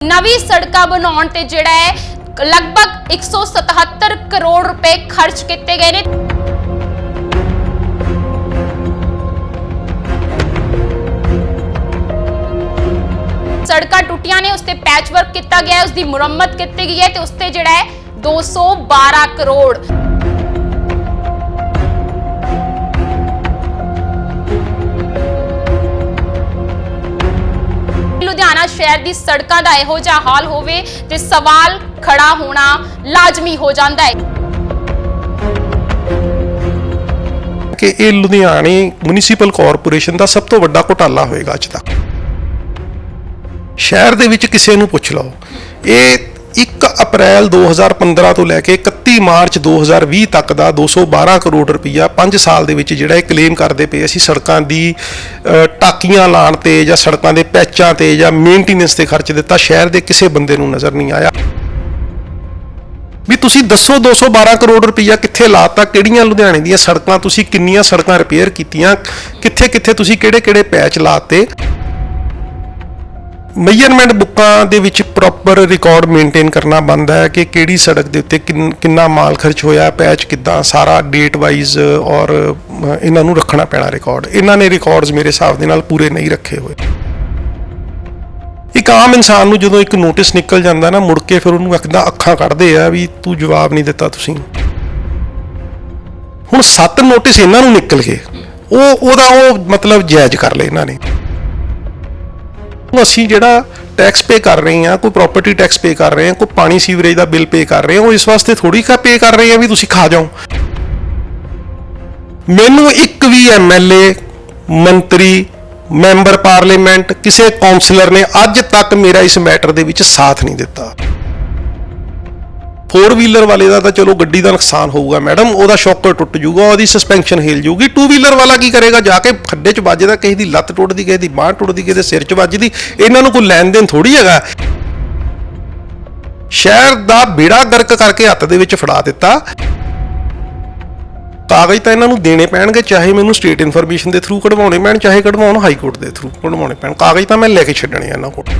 नवी सड़कां बनाउण ते जिहड़ा है लगभग 177 करोड़ रुपए खर्च किए गए ने। सड़कां टुटियां ने उसते पैचवर्क किया गया है, उसकी मुरम्मत की गई है ते उसते जिहड़ा है 212 करोड़। लुधियाना शहर की सड़कों का इहो जिहा हाल होवे ते सवाल खड़ा होना लाजमी हो जाता है कि ये लुधियाने म्यूनिसिपल कॉरपोरेशन का सब तो वड्डा घोटाला होएगा अज तक। शहर दे विच किसी नूं पुछ लो, ये 1 अप्रैल 2015 तो लैके 31 मार्च 2020 तक का 212 करोड़ रुपया 5 साल दे विच जिहड़ा क्लेम करते पे असीं सड़कों की टाकियां लाण ते जां सड़कों के पैचां ते जां मेनटेनेंस ते खर्च दिता, शहर के किसी बंदे नूं नज़र नहीं आया। भी तुसीं दसो 212 करोड़ रुपया कित्थे लाता, किहड़ियां लुधियाने दीयां सड़कां तुसीं किन्नियां सड़कां रिपेयर कीतियां, कित्थे कित्थे तुसीं किहड़े पैच लाते। मेजरमेंट बुकां दे विच प्रॉपर रिकॉर्ड मेनटेन करना बनता है कि किहड़ी सड़क दे उत्ते किन्ना माल खर्च होया, पैच किद्दां, सारा डेट वाइज और इन्हां नूं रखना पैना रिकॉर्ड। इन्हां ने रिकॉर्ड्स मेरे हिसाब दे नाल पूरे नहीं रखे हुए। एक आम इंसान नूं जदों एक नोटिस निकल जाता ना, मुड़ के फिर उहनूं अखां कढ़दे आ भी तू जवाब नहीं दिता तुसीं। हुण 7 नोटिस इन्हां नूं निकल गए, ओहदा मतलब जायज़ कर लए इन्हां ने। ਅਸੀਂ ਜਿਹੜਾ टैक्स पे कर रहे हैं, कोई प्रॉपर्टी टैक्स पे कर रहे हैं, कोई पानी सीवरेज का बिल पे कर रहे हैं, वो इस वास्ते थोड़ी पे कर रहे हैं भी तुसीं खा जाओ। मैनू एक भी MLA, मंत्री, मैंबर पार्लीमेंट, किसी कौंसलर ने अज तक मेरा इस मैटर दे विच साथ नहीं दिता। 4 व्हीलर वाले का तो चलो गड्डी का नुकसान होगा मैडम, वह शॉकर टुट जूगा, वो सस्पेंशन हिल जूगी। 2 व्हीलर वाला की करेगा, जाके खड्डे च वजदा, किसी की लत्त टुटदी, किसी की बांह टुटदी, किसी सिर च वजदी, इन्हों कोई लैन देन थोड़ी है। शहर का बेड़ा गर्क करके हत्थ दे विच फड़ा दिता। कागज तो इन्हों देने पैणगे, चाहे मैनूं स्टेट इन्फॉर्मेशन के थ्रू कढवाने पैण, चाहे कढवाउण हाई कोर्ट के थ्रू कढवाने पैण, कागज तो मैं लैके छड्डणे इन्हां कोल।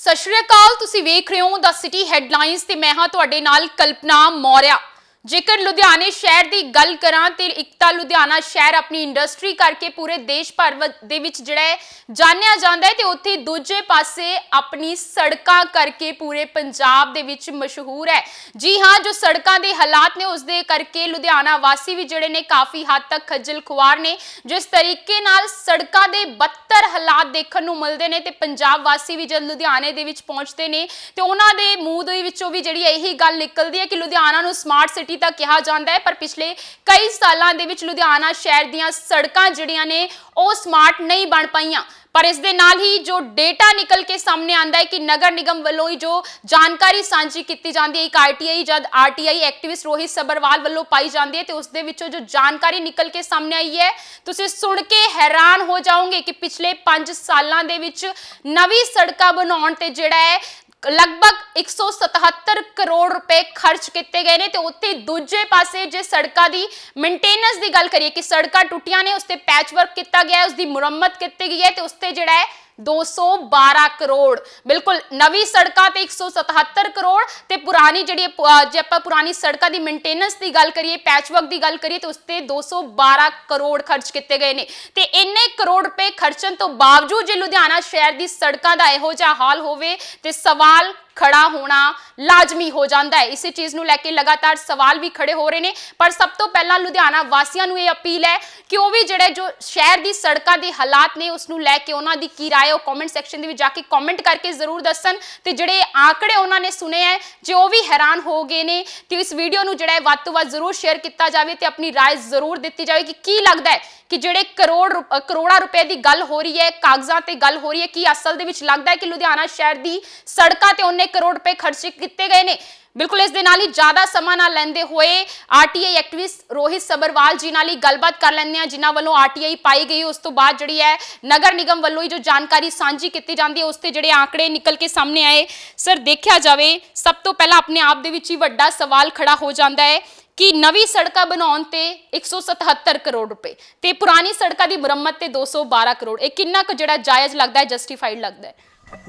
सत श्री अकाल, तुसीं वेख रहे हो द सिटी हैडलाइनस ते मैं हां तुहाडे नाल कल्पना मौर्या। जेकर लुधियाने शहर की गल करां ते एक तां लुधियाना शहर अपनी इंडस्ट्री करके पूरे देश भर दे विच जिहड़ा है जानिया जांदा है ते उत्थे दूजे पासे अपनी सड़कां करके पूरे पंजाब दे विच मशहूर है। जी हाँ, जो सड़कां दे हालात ने उस दे करके लुधियाना वासी भी जिहड़े ने काफ़ी हद तक खज्जल खुआर ने। जिस तरीके नाल सड़कां दे बदतर हालात देखण नूं मिलदे ने ते पंजाब वासी भी जद लुधियाने दे विच पहुंचते ने ते उन्हां दे मूंह दे विचों भी जिहड़ी यही गल निकलदी है कि लुधियाना नूं स्मार्ट सिटी तक कहा जाता है, पर पिछले कई सालों के विच लुधियाना शहर दीयां सड़कां जिहड़ियां ने वो स्मार्ट नहीं बन पाईयां। पर इस दे नाल ही जो डेटा निकल के सामने आता है कि नगर निगम वालों ही जो जानकारी सांझी की जाती है, एक RTI जब RTI एक्टिविस्ट रोहित सब्बरवाल वालों पाई जाती है तो उस दे विचों जो जानकारी निकल के सामने आई है, तुसीं सुन के हैरान हो जाओगे कि पिछले 5 सालों के विच नवी सड़कां बनाउण ते जिहड़ा है लगभग 177 करोड़ रुपए खर्च किए गए ने। ते उत्थे दूजे पासे जे सड़कों की मेनटेनेंस की गल करिए कि सड़कां टुटियां ने उसते पैचवर्क किया गया है, उसकी मुरम्मत की गई है ते उसते जिहड़ा है 212 करोड़। बिल्कुल नवी सड़कां ते 177 करोड़ ते पुरानी जिहड़ी जे आपां पुरानी सड़कां की मेनटेनेंस की गल करिए, पैचवर्क की गल करिए तो उसते 212 करोड़ खर्च किए गए ने। ते इन्ने करोड़ रुपए खर्चण तो बावजूद जे लुधियाना शहर की सड़कों का इहो जिहा हाल होवे ते सवाल खड़ा होना लाजमी हो जाता है। इसी चीज़ नूं लैके लगातार सवाल भी खड़े हो रहे हैं। पर सब तो पहला लुधियाना वासियों नूं ये अपील है कि वो भी जिहड़े जो शहर की सड़कों के हालात ने उसनूं लैके उन्हां दी की राय कॉमेंट सैक्शन दे विच जाके कॉमेंट करके जरूर दस्सन ते जिहड़े आंकड़े उन्होंने सुने हैं जो वो भी हैरान हो गए ने तो इस वीडियो नूं जिहड़ा वध तों वध जरूर शेयर किया जाए ते अपनी राय जरूर दी जाए कि की लगता है कि जिहड़े करोड़ा रुपए की गल हो रही है, कागजां ते गल हो रही है, कि असल दे विच लगदा है कि लुधियाना शहर की सड़कां ते उन्ने करोड़ रुपए खर्च किए गए ने। ਬਿਲਕੁਲ ਇਸ ਦੇ ਨਾਲ ਹੀ ਜ਼ਿਆਦਾ ਸਮਾਂ ਨਾ ਲੈਂਦੇ ਹੋਏ ਆਰਟੀਆਈ ਐਕਟਿਵਿਸਟ ਰੋਹਿਤ ਸਬਰਵਾਲ ਜੀ ਨਾਲ ਹੀ ਗੱਲਬਾਤ ਕਰ ਲੈਂਦੇ ਆ, ਜਿਨ੍ਹਾਂ ਵੱਲੋਂ ਆਰਟੀਆਈ ਪਾਈ ਗਈ ਉਸ ਤੋਂ ਬਾਅਦ ਜਿਹੜੀ ਹੈ ਨਗਰ ਨਿਗਮ ਵੱਲੋਂ ਹੀ ਜੋ ਜਾਣਕਾਰੀ ਸਾਂਝੀ ਕੀਤੀ ਜਾਂਦੀ ਹੈ ਉਸ ਤੇ ਜਿਹੜੇ ਆંકੜੇ ਨਿਕਲ ਕੇ ਸਾਹਮਣੇ ਆਏ। ਸਰ, ਦੇਖਿਆ ਜਾਵੇ ਸਭ ਤੋਂ ਪਹਿਲਾਂ ਆਪਣੇ ਆਪ ਦੇ ਵਿੱਚ ਹੀ ਵੱਡਾ ਸਵਾਲ ਖੜਾ ਹੋ ਜਾਂਦਾ ਹੈ ਕਿ ਨਵੀਂ ਸੜਕਾਂ ਬਣਾਉਣ ਤੇ 177 ਕਰੋੜ ਰੁਪਏ ਤੇ ਪੁਰਾਣੀ ਸੜਕਾਂ ਦੀ ਮੁਰੰਮਤ ਤੇ 212 ਕਰੋੜ, ਇਹ ਕਿੰਨਾ ਕੁ ਜਿਹੜਾ ਜਾਇਜ਼ ਲੱਗਦਾ ਹੈ, ਜਸਟੀਫਾਈਡ ਲੱਗਦਾ ਹੈ?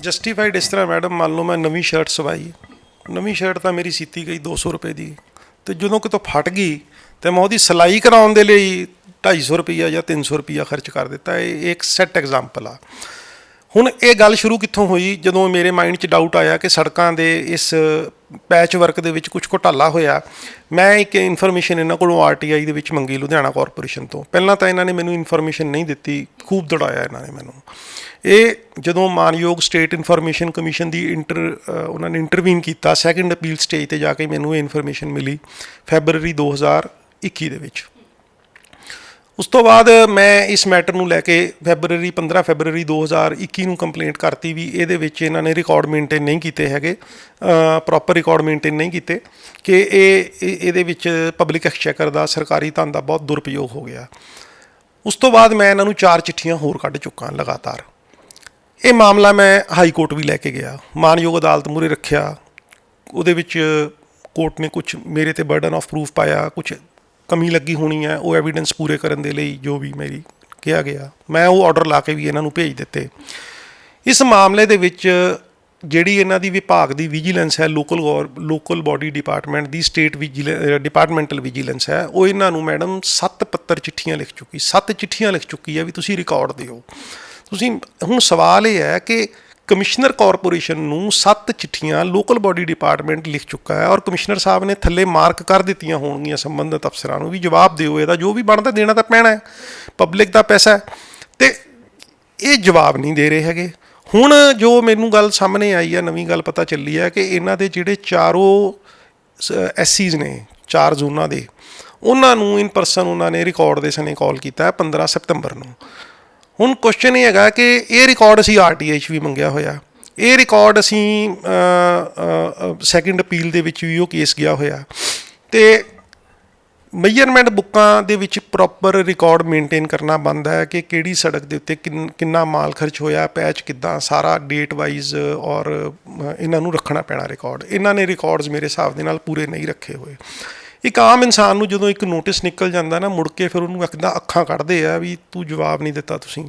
ਜਸਟੀਫਾਈਡ ਇਸ ਤਰ੍ਹਾਂ ਮੈਡਮ, ਮੰਨ ਲਓ ਮੈਂ ਨਵੀਂ ਸ਼ਰਟ ਸਵਾਈ, ਨਵੀਂ ਸ਼ਰਟ ਤਾਂ ਮੇਰੀ ਸੀਤੀ ਗਈ 200 ਰੁਪਏ ਦੀ, ਤੇ ਜਦੋਂ ਕਿਤੋਂ ਫਟ ਗਈ ਤੇ ਮੈਂ ਉਹਦੀ ਸਿਲਾਈ ਕਰਾਉਣ ਦੇ ਲਈ 250 ਰੁਪਈਆ ਜਾਂ 300 ਰੁਪਈਆ ਖਰਚ ਕਰ ਦਿੱਤਾ। ਇਹ ਇੱਕ ਸੈੱਟ ਐਗਜ਼ਾਮਪਲ ਆ। ਹੁਣ ਇਹ ਗੱਲ ਸ਼ੁਰੂ ਕਿੱਥੋਂ ਹੋਈ? ਜਦੋਂ ਮੇਰੇ ਮਾਈਂਡ 'ਚ ਡਾਊਟ ਆਇਆ ਕਿ ਸੜਕਾਂ ਦੇ ਇਸ ਪੈਚ ਵਰਕ ਦੇ ਵਿੱਚ ਕੁਝ ਘੁਟਾਲਾ ਹੋਇਆ, ਮੈਂ ਇੱਕ ਇਨਫੋਰਮੇਸ਼ਨ ਇਹਨਾਂ ਕੋਲੋਂ ਆਰਟੀਆਈ ਦੇ ਵਿੱਚ ਮੰਗੀ, ਲੁਧਿਆਣਾ ਕਾਰਪੋਰੇਸ਼ਨ ਤੋਂ। ਪਹਿਲਾਂ ਤਾਂ ਇਹਨਾਂ ਨੇ ਮੈਨੂੰ ਇਨਫੋਰਮੇਸ਼ਨ ਨਹੀਂ ਦਿੱਤੀ, ਖੂਬ ਦੌੜਾਇਆ ਇਹਨਾਂ ਨੇ ਮੈਨੂੰ। ਇਹ ਜਦੋਂ ਮਾਨਯੋਗ ਸਟੇਟ ਇਨਫੋਰਮੇਸ਼ਨ ਕਮਿਸ਼ਨ ਦੀ ਉਹਨਾਂ ਨੇ ਇੰਟਰਵੀਨ ਕੀਤਾ, ਸੈਕੰਡ ਅਪੀਲ ਸਟੇਜ ਤੇ ਜਾ ਕੇ ਮੈਨੂੰ ਇਹ ਇਨਫੋਰਮੇਸ਼ਨ ਮਿਲੀ ਫੈਬਰਵਰੀ 2021 ਦੇ ਵਿੱਚ। ਉਸ ਤੋਂ ਬਾਅਦ ਮੈਂ ਇਸ ਮੈਟਰ ਨੂੰ ਲੈ ਕੇ 15 ਫੈਬਰਵਰੀ 2021 ਨੂੰ ਕੰਪਲੇਂਟ ਕਰਤੀ ਵੀ ਇਹਦੇ ਵਿੱਚ ਇਹਨਾਂ ਨੇ ਰਿਕਾਰਡ ਮੇਨਟੇਨ ਨਹੀਂ ਕੀਤੇ ਹੈਗੇ, ਪ੍ਰੋਪਰ ਰਿਕਾਰਡ ਮੇਨਟੇਨ ਨਹੀਂ ਕੀਤੇ, ਕਿ ਇਹਦੇ ਵਿੱਚ ਪਬਲਿਕ ਐਕਸਚੇਕਰ ਦਾ, ਸਰਕਾਰੀ ਧਨ ਦਾ ਬਹੁਤ ਦੁਰਉਪਯੋਗ ਹੋ ਗਿਆ। ਉਸ ਤੋਂ ਬਾਅਦ ਮੈਂ ਇਹਨਾਂ ਨੂੰ 4 ਚਿੱਠੀਆਂ ਹੋਰ ਕੱਢ ਚੁੱਕਾ ਲਗਾਤਾਰ। ਇਹ ਮਾਮਲਾ ਮੈਂ ਹਾਈ ਕੋਰਟ ਵੀ ਲੈ ਕੇ ਗਿਆ, ਮਾਨਯੋਗ ਅਦਾਲਤ ਮੂਹਰੇ ਰੱਖਿਆ। ਉਹਦੇ ਵਿੱਚ ਕੋਰਟ ਨੇ ਕੁਝ ਮੇਰੇ ਤੇ ਬਰਡਨ ਆਫ ਪ੍ਰੂਫ ਪਾਇਆ, ਕੁਝ ਕਮੀ ਲੱਗੀ ਹੋਣੀ ਹੈ, ਉਹ ਐਵੀਡੈਂਸ ਪੂਰੇ ਕਰਨ ਦੇ ਲਈ ਜੋ ਵੀ ਮੇਰੀ ਕਿਹਾ ਗਿਆ, ਮੈਂ ਉਹ ਆਰਡਰ ਲਾ ਕੇ ਵੀ ਇਹਨਾਂ ਨੂੰ ਭੇਜ ਦਿੱਤੇ। ਇਸ ਮਾਮਲੇ ਦੇ ਵਿੱਚ ਜਿਹੜੀ ਇਹਨਾਂ ਦੀ ਵਿਭਾਗ ਦੀ ਵਿਜੀਲੈਂਸ ਹੈ, ਲੋਕਲ ਬਾਡੀ ਡਿਪਾਰਟਮੈਂਟ ਦੀ, ਸਟੇਟ ਡਿਪਾਰਟਮੈਂਟਲ ਵਿਜੀਲੈਂਸ ਹੈ, ਉਹ ਇਹਨਾਂ ਨੂੰ ਮੈਡਮ 7 ਪੱਤਰ ਚਿੱਠੀਆਂ ਲਿਖ ਚੁੱਕੀ, 7 ਚਿੱਠੀਆਂ ਲਿਖ ਚੁੱਕੀ ਹੈ ਵੀ ਤੁਸੀਂ ਰਿਕਾਰਡ ਦਿਓ। ਤੁਸੀਂ ਹੁਣ ਸਵਾਲ ਇਹ ਹੈ ਕਿ ਕਮਿਸ਼ਨਰ ਕਾਰਪੋਰੇਸ਼ਨ ਨੂੰ 7 ਚਿੱਠੀਆਂ ਲੋਕਲ ਬਾਡੀ ਡਿਪਾਰਟਮੈਂਟ ਲਿਖ ਚੁੱਕਾ ਹੈ, ਔਰ ਕਮਿਸ਼ਨਰ ਸਾਹਿਬ ਨੇ ਥੱਲੇ ਮਾਰਕ ਕਰ ਦਿੱਤੀਆਂ ਹੋਣਗੀਆਂ ਸੰਬੰਧਿਤ ਅਫਸਰਾਂ ਨੂੰ ਵੀ ਜਵਾਬ ਦਿਓ, ਇਹਦਾ ਜੋ ਵੀ ਬਣਦਾ ਦੇਣਾ ਤਾਂ ਪੈਣਾ ਹੈ, ਪਬਲਿਕ ਦਾ ਪੈਸਾ ਹੈ, ਤੇ ਇਹ ਜਵਾਬ ਨਹੀਂ ਦੇ ਰਹੇ ਹੈਗੇ। ਹੁਣ ਜੋ ਮੈਨੂੰ ਗੱਲ ਸਾਹਮਣੇ ਆਈ ਹੈ, ਨਵੀਂ ਗੱਲ ਪਤਾ ਚੱਲੀ ਹੈ ਕਿ ਇਹਨਾਂ ਦੇ ਜਿਹੜੇ ਚਾਰੋਂ ਐਸਸੀਜ਼ ਨੇ 4 ਜ਼ੋਨਾਂ ਦੇ, ਉਹਨਾਂ ਨੂੰ ਇਨ ਪਰਸਨ ਉਹਨਾਂ ਨੇ ਰਿਕਾਰਡ ਦੇ ਸਨੇ ਕਾਲ ਕੀਤਾ 15 ਸਤੰਬਰ ਨੂੰ। ਹੁਣ ਕੁਐਸਚਨ ਇਹ ਹੈਗਾ ਕਿ ਇਹ ਰਿਕਾਰਡ ਅਸੀਂ ਆਰਟੀਆਈ 'ਚ ਵੀ ਮੰਗਿਆ ਹੋਇਆ, ਇਹ ਰਿਕਾਰਡ ਅਸੀਂ ਸੈਕੰਡ ਅਪੀਲ ਦੇ ਵਿੱਚ ਵੀ ਉਹ ਕੇਸ ਗਿਆ ਹੋਇਆ, ਤੇ ਮੇਜਰਮੈਂਟ ਬੁੱਕਾਂ ਦੇ ਵਿੱਚ ਪ੍ਰੋਪਰ ਰਿਕਾਰਡ ਮੇਨਟੇਨ ਕਰਨਾ ਬਣਦਾ ਹੈ ਕਿ ਕਿਹੜੀ ਸੜਕ ਦੇ ਉੱਤੇ ਕਿੰਨਾ ਮਾਲ ਖਰਚ ਹੋਇਆ, ਪੈਚ ਕਿੱਦਾਂ, ਸਾਰਾ ਡੇਟ ਵਾਈਜ਼, ਔਰ ਇਹਨਾਂ ਨੂੰ ਰੱਖਣਾ ਪੈਣਾ ਰਿਕਾਰਡ। ਇਹਨਾਂ ਨੇ ਰਿਕਾਰਡਸ ਮੇਰੇ ਹਿਸਾਬ ਦੇ ਨਾਲ ਪੂਰੇ ਨਹੀਂ ਰੱਖੇ ਹੋਏ। ਇੱਕ ਆਮ ਇਨਸਾਨ ਨੂੰ ਜਦੋਂ ਇੱਕ ਨੋਟਿਸ ਨਿਕਲ ਜਾਂਦਾ ਨਾ, ਮੁੜ ਕੇ ਫਿਰ ਉਹਨੂੰ ਇੱਕਦਾਂ ਅੱਖਾਂ ਕੱਢਦੇ ਆ ਵੀ ਤੂੰ ਜਵਾਬ ਨਹੀਂ ਦਿੱਤਾ ਤੁਸੀਂ।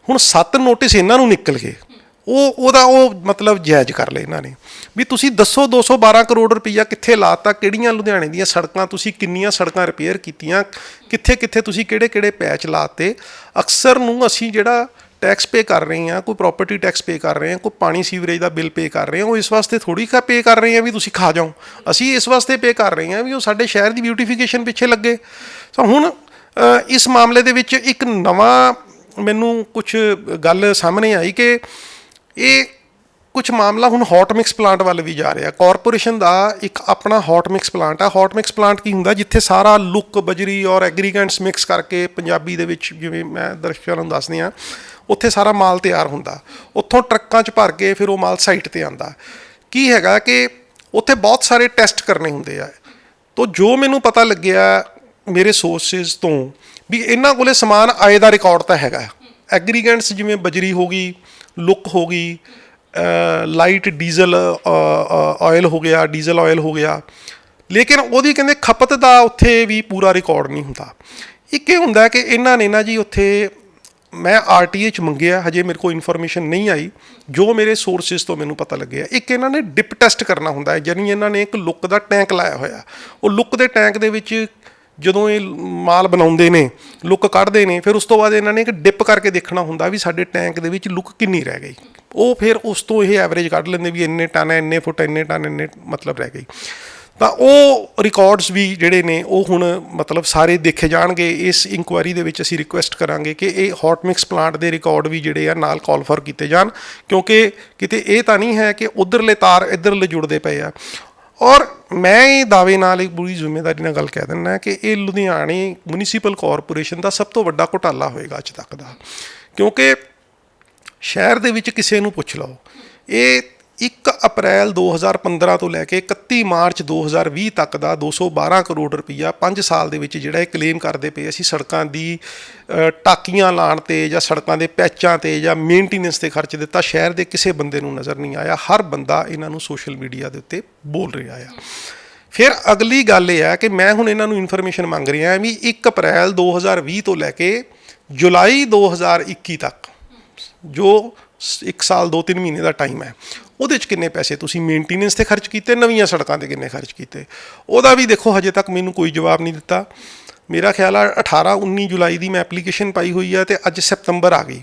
ਹੁਣ 7 ਨੋਟਿਸ ਇਹਨਾਂ ਨੂੰ ਨਿਕਲ ਗਏ, ਉਹਦਾ ਮਤਲਬ ਜਾਇਜ਼ ਕਰ ਲਏ ਇਹਨਾਂ ਨੇ ਵੀ ਤੁਸੀਂ ਦੱਸੋ 212 ਕਰੋੜ ਰੁਪਈਆ ਕਿੱਥੇ ਲਾਤਾ, ਕਿਹੜੀਆਂ ਲੁਧਿਆਣੇ ਦੀਆਂ ਸੜਕਾਂ, ਤੁਸੀਂ ਕਿੰਨੀਆਂ ਸੜਕਾਂ ਰਿਪੇਅਰ ਕੀਤੀਆਂ, ਕਿੱਥੇ ਕਿੱਥੇ ਤੁਸੀਂ ਕਿਹੜੇ ਪੈਚ ਲਾਤੇ। ਅਕਸਰ ਨੂੰ ਅਸੀਂ ਜਿਹੜਾ ਟੈਕਸ ਪੇ ਕਰ ਰਹੇ ਹਾਂ, ਕੋਈ ਪ੍ਰਾਪਰਟੀ ਟੈਕਸ ਪੇ ਕਰ ਰਹੇ ਹਾਂ, ਕੋਈ ਪਾਣੀ ਸੀਵਰੇਜ ਦਾ ਬਿੱਲ ਪੇ ਕਰ ਰਹੇ ਹਾਂ, ਉਹ ਇਸ ਵਾਸਤੇ ਥੋੜ੍ਹੀ ਪੇ ਕਰ ਰਹੇ ਹਾਂ ਵੀ ਤੁਸੀਂ ਖਾ ਜਾਓ, ਅਸੀਂ ਇਸ ਵਾਸਤੇ ਪੇ ਕਰ ਰਹੇ ਹਾਂ ਵੀ ਉਹ ਸਾਡੇ ਸ਼ਹਿਰ ਦੀ ਬਿਊਟੀਫਿਕੇਸ਼ਨ ਪਿੱਛੇ ਲੱਗੇ। ਸੋ ਹੁਣ ਇਸ ਮਾਮਲੇ ਦੇ ਵਿੱਚ ਇੱਕ ਨਵਾਂ ਮੈਨੂੰ ਕੁਝ ਗੱਲ ਸਾਹਮਣੇ ਆਈ ਕਿ ਇਹ ਕੁਝ ਮਾਮਲਾ ਹੁਣ ਹੌਟ ਮਿਕਸ ਪਲਾਂਟ ਵੱਲ ਵੀ ਜਾ ਰਿਹਾ। ਕਾਰਪੋਰੇਸ਼ਨ ਦਾ ਇੱਕ ਆਪਣਾ ਹੌਟ ਮਿਕਸ ਪਲਾਂਟ ਆ। ਹੌਟ ਮਿਕਸ ਪਲਾਂਟ ਕੀ ਹੁੰਦਾ? ਜਿੱਥੇ ਸਾਰਾ ਲੁੱਕ, ਬਜਰੀ ਔਰ ਐਗਰੀਗੈਂਟਸ ਮਿਕਸ ਕਰਕੇ, ਪੰਜਾਬੀ ਦੇ ਵਿੱਚ ਜਿਵੇਂ ਮੈਂ ਦਰਸ਼ਕਾਂ ਨੂੰ ਦੱਸਦੇ ਹਾਂ, ਉੱਥੇ ਸਾਰਾ ਮਾਲ ਤਿਆਰ ਹੁੰਦਾ, ਉੱਥੋਂ ਟਰੱਕਾਂ 'ਚ ਭਰ ਕੇ ਫਿਰ ਉਹ ਮਾਲ ਸਾਈਟ 'ਤੇ ਆਉਂਦਾ। ਕੀ ਹੈਗਾ ਕਿ ਉੱਥੇ ਬਹੁਤ ਸਾਰੇ ਟੈਸਟ ਕਰਨੇ ਹੁੰਦੇ ਆ। ਤੋ ਜੋ ਮੈਨੂੰ ਪਤਾ ਲੱਗਿਆ ਮੇਰੇ ਸੋਰਸਿਸ ਤੋਂ ਵੀ ਇਹਨਾਂ ਕੋਲੇ ਸਮਾਨ ਆਏ ਦਾ ਰਿਕਾਰਡ ਤਾਂ ਹੈਗਾ। ਐਗਰੀਗੈਂਟਸ ਜਿਵੇਂ ਬਜਰੀ ਹੋ ਗਈ, ਲੁੱਕ ਹੋ ਗਈ, ਲਾਈਟ ਡੀਜ਼ਲ ਆਇਲ ਹੋ ਗਿਆ, ਡੀਜ਼ਲ ਆਇਲ ਹੋ ਗਿਆ, ਲੇਕਿਨ ਉਹਦੀ ਕਹਿੰਦੇ ਖਪਤ ਦਾ ਉੱਥੇ ਵੀ ਪੂਰਾ ਰਿਕਾਰਡ ਨਹੀਂ ਹੁੰਦਾ। ਇੱਕ ਇਹ ਹੁੰਦਾ ਕਿ ਇਹਨਾਂ ਨੇ ਨਾ ਜੀ ਉੱਥੇ, ਮੈਂ ਆਰਟੀਏ 'ਚ ਮੰਗਿਆ, ਹਜੇ ਮੇਰੇ ਕੋਲ ਇਨਫੋਰਮੇਸ਼ਨ ਨਹੀਂ ਆਈ, ਜੋ ਮੇਰੇ ਸੋਰਸਿਸ ਤੋਂ ਮੈਨੂੰ ਪਤਾ ਲੱਗਿਆ। ਇੱਕ ਇਹਨਾਂ ਨੇ ਡਿਪ ਟੈਸਟ ਕਰਨਾ ਹੁੰਦਾ ਹੈ, ਯਾਨੀ ਇਹਨਾਂ ਨੇ ਇੱਕ ਲੁੱਕ ਦਾ ਟੈਂਕ ਲਾਇਆ ਹੋਇਆ। ਉਹ ਲੁੱਕ ਦੇ ਟੈਂਕ ਦੇ ਵਿੱਚ ਜਦੋਂ ਇਹ ਮਾਲ ਬਣਾਉਂਦੇ ਨੇ, ਲੁੱਕ ਕੱਢਦੇ ਨੇ, ਫਿਰ ਉਸ ਤੋਂ ਬਾਅਦ ਇਹਨਾਂ ਨੇ ਇੱਕ ਡਿਪ ਕਰਕੇ ਦੇਖਣਾ ਹੁੰਦਾ ਵੀ ਸਾਡੇ ਟੈਂਕ ਦੇ ਵਿੱਚ ਲੁੱਕ ਕਿੰਨੀ ਰਹਿ ਗਈ। ਉਹ ਫਿਰ ਉਸ ਤੋਂ ਇਹ ਐਵਰੇਜ ਕੱਢ ਲੈਂਦੇ ਵੀ ਇੰਨੇ ਟਨ ਹੈ, ਇੰਨੇ ਫੁੱਟ, ਇੰਨੇ ਟਨ, ਇੰਨੇ ਮਤਲਬ ਰਹਿ ਗਈ। ਤਾਂ ਉਹ ਰਿਕਾਰਡਸ ਵੀ ਜਿਹੜੇ ਨੇ ਉਹ ਹੁਣ ਮਤਲਬ ਸਾਰੇ ਦੇਖੇ ਜਾਣਗੇ। ਇਸ ਇਨਕੁਆਇਰੀ ਦੇ ਵਿੱਚ ਅਸੀਂ ਰਿਕੁਐਸਟ ਕਰਾਂਗੇ ਕਿ ਇਹ ਹੌਟ ਮਿਕਸ ਪਲਾਂਟ ਦੇ ਰਿਕਾਰਡ ਵੀ ਜਿਹੜੇ ਆ ਨਾਲ ਕਾਲ ਫॉर ਕੀਤੇ ਜਾਣ, ਕਿਉਂਕਿ ਕਿਤੇ ਇਹ ਤਾਂ ਨਹੀਂ ਹੈ ਕਿ ਉੱਧਰਲੇ ਤਾਰ ਇੱਧਰਲੇ ਜੁੜਦੇ ਪਏ ਆ। ਔਰ ਮੈਂ ਇਹ ਦਾਅਵੇ ਨਾਲ ਇੱਕ ਪੂਰੀ ਜ਼ਿੰਮੇਵਾਰੀ ਨਾਲ ਗੱਲ ਕਹਿ ਦਿੰਦਾ ਕਿ ਇਹ ਲੁਧਿਆਣੇ ਮਿਊਨਿਸਪਲ ਕਾਰਪੋਰੇਸ਼ਨ ਦਾ ਸਭ ਤੋਂ ਵੱਡਾ ਘੁਟਾਲਾ ਹੋਏਗਾ ਅੱਜ ਤੱਕ ਦਾ, ਕਿਉਂਕਿ ਸ਼ਹਿਰ ਦੇ ਵਿੱਚ ਕਿਸੇ ਨੂੰ ਪੁੱਛ ਲਓ, ਇਹ 1 ਅਪ੍ਰੈਲ 2015 ਤੋਂ ਲੈ ਕੇ 31 ਮਾਰਚ 2020 ਤੱਕ ਦਾ 212 ਕਰੋੜ ਰੁਪਈਆ 5 ਸਾਲ ਦੇ ਵਿੱਚ ਜਿਹੜਾ ਇਹ ਕਲੇਮ ਕਰਦੇ ਪਏ ਅਸੀਂ ਸੜਕਾਂ ਦੀ ਟਾਕੀਆਂ ਲਾਉਣ ਤੇ ਜਾਂ ਸੜਕਾਂ ਦੇ ਪੈਚਾਂ ਤੇ ਜਾਂ ਮੇਨਟੇਨੈਂਸ ਤੇ ਖਰਚ ਦਿੱਤਾ। ਸ਼ਹਿਰ ਦੇ ਕਿਸੇ ਬੰਦੇ ਨੂੰ ਨਜ਼ਰ ਨਹੀਂ ਆਇਆ। ਹਰ ਬੰਦਾ ਇਹਨਾਂ ਨੂੰ ਸੋਸ਼ਲ ਮੀਡੀਆ ਦੇ ਉੱਤੇ ਬੋਲ ਰਿਹਾ ਆ। ਫਿਰ ਅਗਲੀ ਗੱਲ ਇਹ ਹੈ ਕਿ ਮੈਂ ਹੁਣ ਇਹਨਾਂ ਨੂੰ ਇਨਫੋਰਮੇਸ਼ਨ ਮੰਗ ਰਿਹਾ ਵੀ 1 ਅਪ੍ਰੈਲ 2020 ਤੋਂ ਲੈ ਕੇ ਜੁਲਾਈ 2021 ਤੱਕ ਜੋ 1 ਸਾਲ 2-3 ਮਹੀਨੇ ਦਾ ਟਾਈਮ ਹੈ, ਉਹਦੇ 'ਚ ਕਿੰਨੇ ਪੈਸੇ ਤੁਸੀਂ ਮੇਨਟੇਨੈਂਸ ਤੇ ਖਰਚ ਕੀਤੇ, ਨਵੀਆਂ ਸੜਕਾਂ ਤੇ ਕਿੰਨੇ ਖਰਚ ਕੀਤੇ, ਉਹਦਾ ਵੀ ਦੇਖੋ ਹਜੇ ਤੱਕ ਮੈਨੂੰ ਕੋਈ ਜਵਾਬ ਨਹੀਂ ਦਿੱਤਾ। ਮੇਰਾ ਖਿਆਲ ਆ 18-19 ਜੁਲਾਈ ਦੀ ਮੈਂ ਐਪਲੀਕੇਸ਼ਨ ਪਾਈ ਹੋਈ ਆ ਤੇ ਅੱਜ ਸਤੰਬਰ ਆ ਗਈ,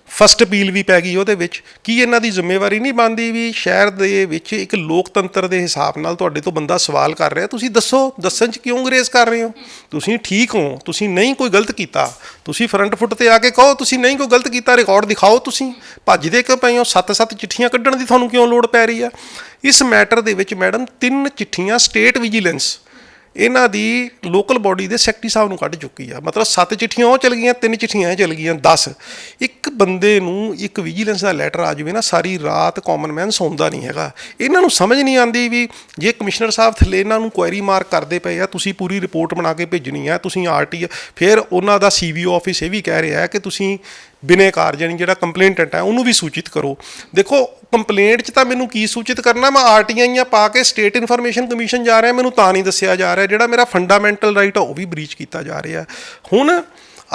ਫਸਟ ਅਪੀਲ ਵੀ ਪੈ ਗਈ ਉਹਦੇ ਵਿੱਚ। ਕੀ ਇਹਨਾਂ ਦੀ ਜ਼ਿੰਮੇਵਾਰੀ ਨਹੀਂ ਬਣਦੀ ਵੀ ਸ਼ਹਿਰ ਦੇ ਵਿੱਚ ਇੱਕ ਲੋਕਤੰਤਰ ਦੇ ਹਿਸਾਬ ਨਾਲ ਤੁਹਾਡੇ ਤੋਂ ਬੰਦਾ ਸਵਾਲ ਕਰ ਰਿਹਾ, ਤੁਸੀਂ ਦੱਸੋ, ਦੱਸਣ 'ਚ ਕਿਉਂ ਗੁਰੇਜ਼ ਕਰ ਰਹੇ ਹੋ? ਤੁਸੀਂ ਠੀਕ ਹੋ, ਤੁਸੀਂ ਨਹੀਂ ਕੋਈ ਗਲਤ ਕੀਤਾ, ਤੁਸੀਂ ਫਰੰਟ ਫੁੱਟ ਤੇ ਆ ਕੇ ਕਹੋ ਤੁਸੀਂ ਨਹੀਂ ਕੋਈ ਗਲਤ ਕੀਤਾ, ਰਿਕਾਰਡ ਦਿਖਾਓ। ਤੁਸੀਂ ਭੱਜਦੇ ਕਿਉਂ ਪਏ ਹੋ? 7-7 ਚਿੱਠੀਆਂ ਕੱਢਣ ਦੀ ਤੁਹਾਨੂੰ ਕਿਉਂ ਲੋੜ ਪੈ ਰਹੀ ਆ? ਇਸ ਮੈਟਰ ਦੇ ਵਿੱਚ ਮੈਡਮ 3 ਚਿੱਠੀਆਂ ਸਟੇਟ ਵਿਜੀਲੈਂਸ ਇਹਨਾਂ ਦੀ ਲੋਕਲ ਬੋਡੀ ਦੇ ਸੈਕਟਰੀ ਸਾਹਿਬ ਨੂੰ ਕੱਢ ਚੁੱਕੀ ਆ। ਮਤਲਬ 7 ਚਿੱਠੀਆਂ ਉਹ ਚਲ ਗਈਆਂ, 3 ਚਿੱਠੀਆਂ ਇਹ ਚਲ ਗਈਆਂ, 10। ਇੱਕ ਬੰਦੇ ਨੂੰ ਇੱਕ ਵਿਜੀਲੈਂਸ ਦਾ ਲੈਟਰ ਆ ਜਾਵੇ ਨਾ, ਸਾਰੀ ਰਾਤ ਕਾਮਨ ਮੈਨ ਸੌਂਦਾ ਨਹੀਂ ਹੈਗਾ। ਇਹਨਾਂ ਨੂੰ ਸਮਝ ਨਹੀਂ ਆਉਂਦੀ ਵੀ ਜੇ ਕਮਿਸ਼ਨਰ ਸਾਹਿਬ ਥੱਲੇ ਇਹਨਾਂ ਨੂੰ ਕੁਐਰੀ ਮਾਰਕ ਕਰਦੇ ਪਏ ਆ, ਤੁਸੀਂ ਪੂਰੀ ਰਿਪੋਰਟ ਬਣਾ ਕੇ ਭੇਜਣੀ ਹੈ, ਤੁਸੀਂ ਆਰਟੀ, ਫਿਰ ਉਹਨਾਂ ਦਾ CVO ਆਫਿਸ ਇਹ ਵੀ ਕਹਿ ਰਿਹਾ ਹੈ ਕਿ ਤੁਸੀਂ ਬਿਨੇਕਾਰ ਜਾਨੀ ਜਿਹੜਾ ਕੰਪਲੇਂਟੈਂਟ ਹੈ ਉਹਨੂੰ ਵੀ ਸੂਚਿਤ ਕਰੋ। ਦੇਖੋ ਕੰਪਲੇਂਟ 'ਚ ਤਾਂ ਮੈਨੂੰ ਕੀ ਸੂਚਿਤ ਕਰਨਾ, ਮੈਂ RTIਆਂ ਪਾ ਕੇ ਸਟੇਟ ਇਨਫੋਰਮੇਸ਼ਨ ਕਮਿਸ਼ਨ ਜਾ ਰਿਹਾ, ਮੈਨੂੰ ਤਾਂ ਨਹੀਂ ਦੱਸਿਆ ਜਾ ਰਿਹਾ ਜਿਹੜਾ ਮੇਰਾ ਫੰਡਾਮੈਂਟਲ ਰਾਈਟ ਆ ਉਹ ਵੀ ਬਰੀਚ ਕੀਤਾ ਜਾ ਰਿਹਾ। ਹੁਣ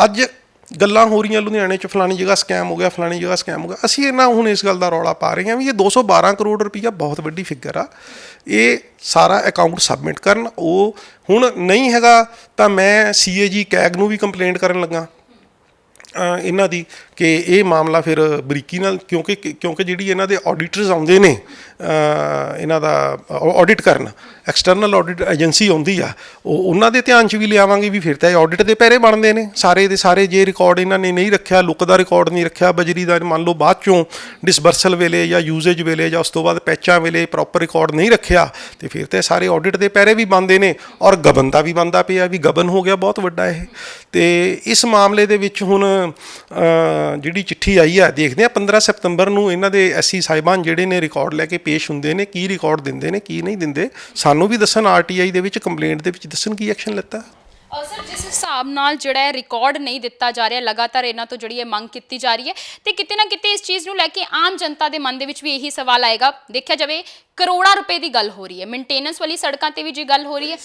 ਅੱਜ ਗੱਲਾਂ ਹੋ ਰਹੀਆਂ ਲੁਧਿਆਣੇ 'ਚ ਫਲਾਣੀ ਜਗ੍ਹਾ ਸਕੈਮ ਹੋ ਗਿਆ, ਫਲਾਣੀ ਜਗ੍ਹਾ ਸਕੈਮ ਹੋ ਗਿਆ। ਅਸੀਂ ਇਹਨਾਂ ਹੁਣ ਇਸ ਗੱਲ ਦਾ ਰੌਲਾ ਪਾ ਰਹੇ ਹਾਂ ਵੀ ਇਹ 212 ਕਰੋੜ ਰੁਪਈਆ ਬਹੁਤ ਵੱਡੀ ਫਿਗਰ ਆ, ਇਹ ਸਾਰਾ ਅਕਾਊਂਟ ਸਬਮਿਟ ਕਰਨ। ਉਹ ਹੁਣ ਨਹੀਂ ਹੈਗਾ ਤਾਂ ਮੈਂ CAG ਕੈਗ ਨੂੰ ਵੀ ਕੰਪਲੇਂਟ ਕਰਨ ਲੱਗਾ ਇਹਨਾਂ ਦੀ ਕਿ ਇਹ ਮਾਮਲਾ ਫਿਰ ਬਰੀਕੀ ਨਾਲ, ਕਿਉਂਕਿ ਜਿਹੜੀ ਇਹਨਾਂ ਦੇ ਆਡੀਟਰਸ ਆਉਂਦੇ ਨੇ ਇਹਨਾਂ ਦਾ ਆਡਿਟ ਕਰਨ, ਐਕਸਟਰਨਲ ਆਡਿਟ ਏਜੰਸੀ ਆਉਂਦੀ ਆ, ਉਹਨਾਂ ਦੇ ਧਿਆਨ 'ਚ ਵੀ ਲਿਆਵਾਂਗੇ ਵੀ ਫਿਰ ਤਾਂ ਇਹ ਆਡਿਟ ਦੇ ਪਹਿਰੇ ਬਣਦੇ ਨੇ ਸਾਰੇ ਦੇ ਸਾਰੇ। ਜੇ ਰਿਕਾਰਡ ਇਹਨਾਂ ਨੇ ਨਹੀਂ ਰੱਖਿਆ, ਲੁੱਕ ਦਾ ਰਿਕਾਰਡ ਨਹੀਂ ਰੱਖਿਆ, ਬਜਰੀ ਦਾ ਮੰਨ ਲਓ ਬਾਅਦ 'ਚੋਂ ਡਿਸਬਰਸਲ ਵੇਲੇ ਜਾਂ ਯੂਜੇਜ ਵੇਲੇ ਜਾਂ ਉਸ ਤੋਂ ਬਾਅਦ ਪੈਚਾਂ ਵੇਲੇ ਪ੍ਰੋਪਰ ਰਿਕਾਰਡ ਨਹੀਂ ਰੱਖਿਆ, ਤੇ ਫਿਰ ਤਾਂ ਸਾਰੇ ਆਡਿਟ ਦੇ ਪਹਿਰੇ ਵੀ ਬਣਦੇ ਨੇ ਔਰ ਗਬਨ ਦਾ ਵੀ ਬਣਦਾ ਪਿਆ ਵੀ ਗਬਨ ਹੋ ਗਿਆ ਬਹੁਤ ਵੱਡਾ ਇਹ। ਤੇ ਇਸ ਮਾਮਲੇ ਦੇ ਵਿੱਚ ਹੁਣ ਜਿਹੜੀ ਚਿੱਠੀ ਆਈ ਆ, ਦੇਖਦੇ ਹਾਂ 15 ਸਤੰਬਰ ਨੂੰ ਇਹਨਾਂ ਦੇ SC ਸਾਹਿਬਾਨ ਜਿਹੜੇ ਨੇ ਰਿਕਾਰਡ ਲੈ ਕੇ ਪੇਸ਼ ਹੁੰਦੇ ਨੇ, ਕੀ ਰਿਕਾਰਡ ਦਿੰਦੇ ਨੇ ਕੀ ਨਹੀਂ ਦਿੰਦੇ, ਸਾਨੂੰ ਵੀ ਦੱਸਣ। RTI ਦੇ ਵਿੱਚ ਕੰਪਲੇਂਟ ਦੇ ਵਿੱਚ ਦੱਸਣ ਕੀ ਐਕਸ਼ਨ ਲਿੱਤਾ। ਸਰ ਜਿਸ ਹਿਸਾਬ ਨਾਲ ਜਿਹੜਾ ਹੈ ਰਿਕਾਰਡ ਨਹੀਂ ਦਿੱਤਾ ਜਾ ਰਿਹਾ, ਲਗਾਤਾਰ ਇਹਨਾਂ ਤੋਂ ਜਿਹੜੀ ਹੈ ਮੰਗ ਕੀਤੀ ਜਾ ਰਹੀ ਹੈ, ਤੇ ਕਿਤੇ ਨਾ ਕਿਤੇ ਇਸ ਚੀਜ਼ ਨੂੰ ਲੈ ਕੇ ਆਮ ਜਨਤਾ ਦੇ ਮਨ ਦੇ ਵਿੱਚ ਵੀ ਇਹੀ ਸਵਾਲ ਆਏਗਾ। ਦੇਖਿਆ ਜਾਵੇ ਕਰੋੜਾਂ ਰੁਪਏ ਦੀ ਗੱਲ ਹੋ ਰਹੀ ਹੈ, ਮੇਨਟੇਨੈਂਸ ਵਾਲੀ ਸੜਕਾਂ ਤੇ ਵੀ ਜੇ ਗੱਲ ਹੋ ਰਹੀ ਹੈ